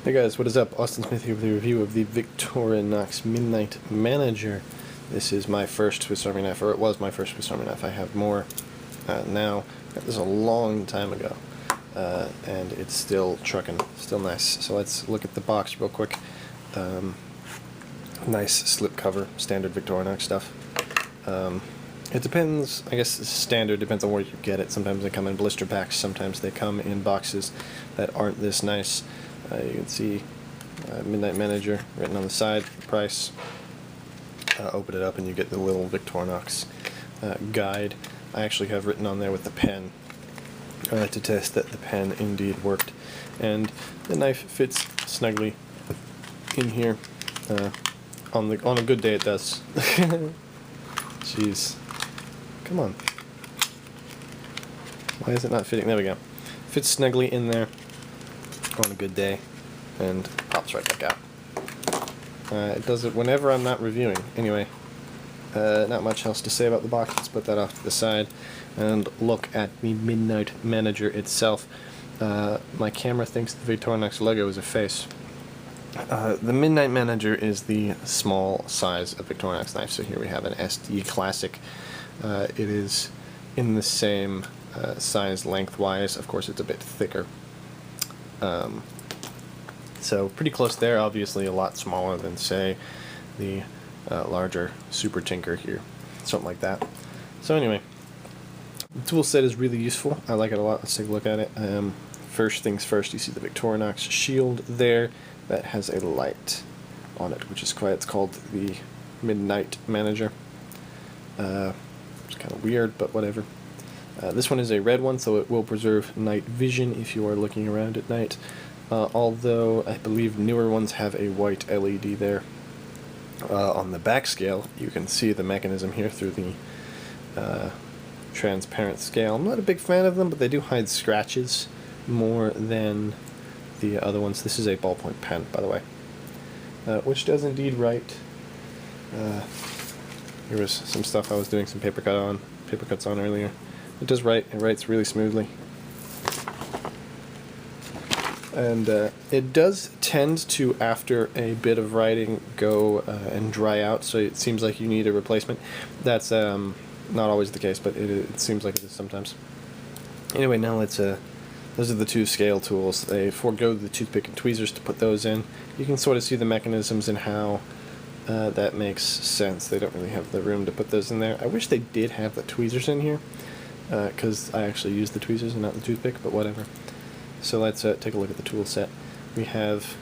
Hey guys, what is up? Austin Smith here with a review of the Victorinox Midnite Manager. This is my first Swiss Army knife, or it was my first Swiss Army knife. I have more now. Got this a long time ago, and it's still trucking, still nice. So let's look at the box real quick. Nice slip cover, standard Victorinox stuff. It depends, I guess standard depends on where you get it. Sometimes they come in blister packs, sometimes they come in boxes that aren't this nice. You can see Midnite Manager written on the side, the price. Open it up and you get the little Victorinox guide. I actually have written on there with the pen to test that the pen indeed worked. And the knife fits snugly in here. On a good day it does. Jeez. Come on. Why is it not fitting? There we go. Fits snugly in there on a good day and pops right back out. It does it whenever I'm not reviewing. Anyway, not much else to say about the box. Let's put that off to the side and look at the Midnite Manager itself. My camera thinks the Victorinox logo is a face. The Midnite Manager is the small size of Victorinox knife. So here we have an SD Classic. It is in the same size lengthwise. Of course, it's a bit thicker. So pretty close there. Obviously, a lot smaller than, say, the larger Super Tinker here, something like that. So anyway, the tool set is really useful. I like it a lot. Let's take a look at it. First things first, you see the Victorinox shield there that has a light on it, which is quite. It's called the Midnite Manager. It's kind of weird, but whatever. This one is a red one, so it will preserve night vision if you are looking around at night. Although I believe newer ones have a white LED there. On the back scale, you can see the mechanism here through the transparent scale. I'm not a big fan of them, but they do hide scratches more than the other ones. This is a ballpoint pen, by the way, which does indeed write. Here was some stuff I was doing some paper cuts on earlier. It does write. It writes really smoothly. And it does tend to, after a bit of writing, go and dry out, so it seems like you need a replacement. That's not always the case, but it seems like it is sometimes. Anyway, now let's, those are the two scale tools. They forego the toothpick and tweezers to put those in. You can sort of see the mechanisms and how that makes sense. They don't really have the room to put those in there. I wish they did have the tweezers in here, because I actually use the tweezers and not the toothpick, but whatever. So let's take a look at the tool set. We have,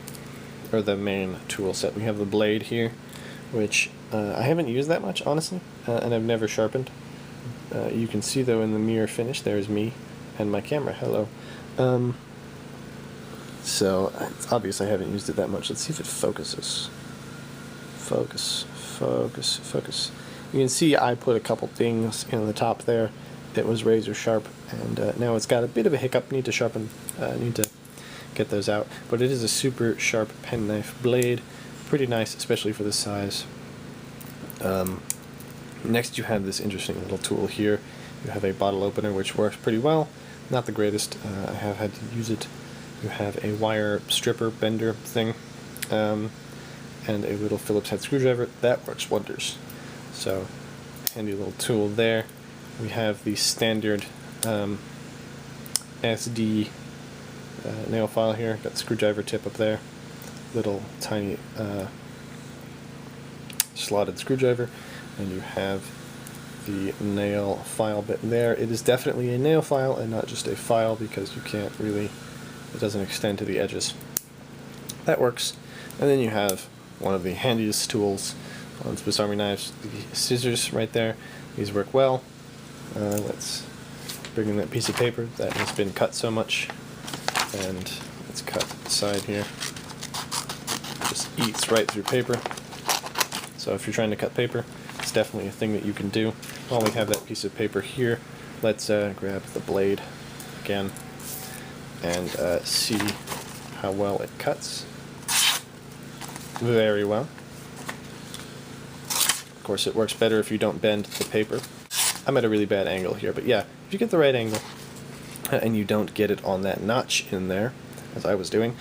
or the main tool set, we have the blade here, which I haven't used that much, honestly, and I've never sharpened. You can see, though, in the mirror finish, there's me and my camera. Hello. So it's obvious I haven't used it that much. Let's see if it focuses. Focus, focus, focus. You can see I put a couple things in the top there. It was razor sharp, and now it's got a bit of a hiccup. Need to sharpen, need to get those out. But it is a super sharp penknife blade, pretty nice, especially for this size. Next, you have this interesting little tool here. You have a bottle opener, which works pretty well. Not the greatest. I have had to use it. You have a wire stripper bender thing, and a little Phillips head screwdriver. That works wonders. So, handy little tool there. We have the standard SD nail file here. Got the screwdriver tip up there. Little tiny slotted screwdriver. And you have the nail file bit there. It is definitely a nail file and not just a file, because you can't really, it doesn't extend to the edges. That works. And then you have one of the handiest tools on Swiss Army knives, the scissors right there. These work well. Let's bring in that piece of paper that has been cut so much, and let's cut the side here. Just eats right through paper. So if you're trying to cut paper, it's definitely a thing that you can do. While we have that piece of paper here, let's grab the blade again and see how well it cuts. Very well. Of course, it works better if you don't bend the paper. I'm at a really bad angle here, but yeah, if you get the right angle and you don't get it on that notch in there, as I was doing,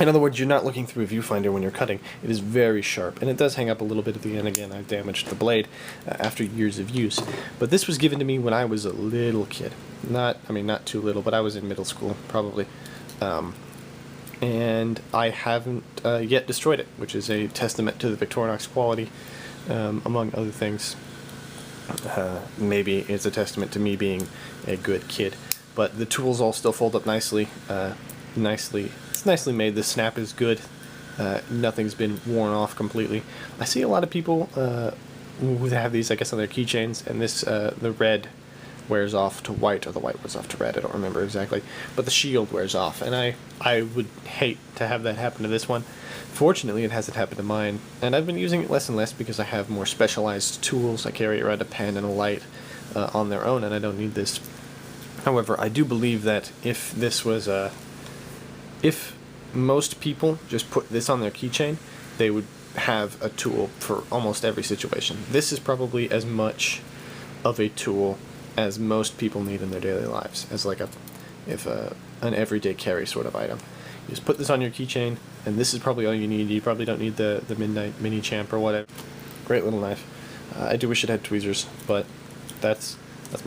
In other words, you're not looking through a viewfinder when you're cutting. It is very sharp, and it does hang up a little bit at the end. Again, I've damaged the blade after years of use. But this was given to me when I was a little kid. Not too little, but I was in middle school, probably. And I haven't yet destroyed it, which is a testament to the Victorinox quality, among other things. Maybe it's a testament to me being a good kid. But the tools all still fold up nicely. It's nicely made. The snap is good. Nothing's been worn off completely. I see a lot of people who have these, I guess, on their keychains, and this the red wears off to white, or the white wears off to red. I don't remember exactly, but the shield wears off, and I would hate to have that happen to this one. Fortunately, it hasn't happened to mine, and I've been using it less and less because I have more specialized tools. I carry around a pen and a light on their own, and I don't need this. However, I do believe that if this was if most people just put this on their keychain, they would have a tool for almost every situation. This is probably as much of a tool as most people need in their daily lives, as like an everyday carry sort of item. You just put this on your keychain, and this is probably all you need. You probably don't need the Midnite Mini Champ or whatever. Great little knife. I do wish it had tweezers, but that's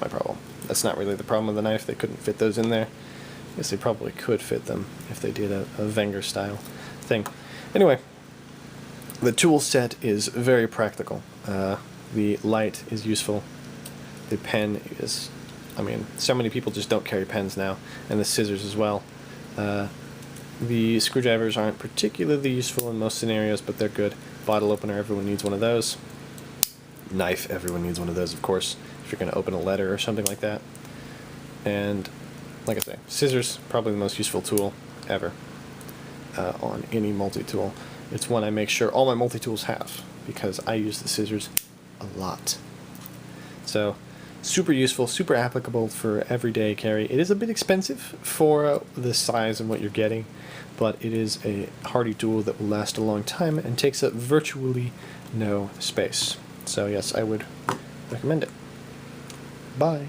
my problem. That's not really the problem with the knife. They couldn't fit those in there. I guess they probably could fit them if they did a Wenger style thing. Anyway, the tool set is very practical. The light is useful. The pen is, so many people just don't carry pens now, and the scissors as well. The screwdrivers aren't particularly useful in most scenarios, but they're good. Bottle opener, everyone needs one of those. Knife, everyone needs one of those, of course, if you're going to open a letter or something like that. And, like I say, scissors, probably the most useful tool ever on any multi-tool. It's one I make sure all my multi-tools have, because I use the scissors a lot. So, super useful, super applicable for everyday carry. It is a bit expensive for the size and what you're getting, but it is a hardy tool that will last a long time and takes up virtually no space. So yes, I would recommend it. Bye.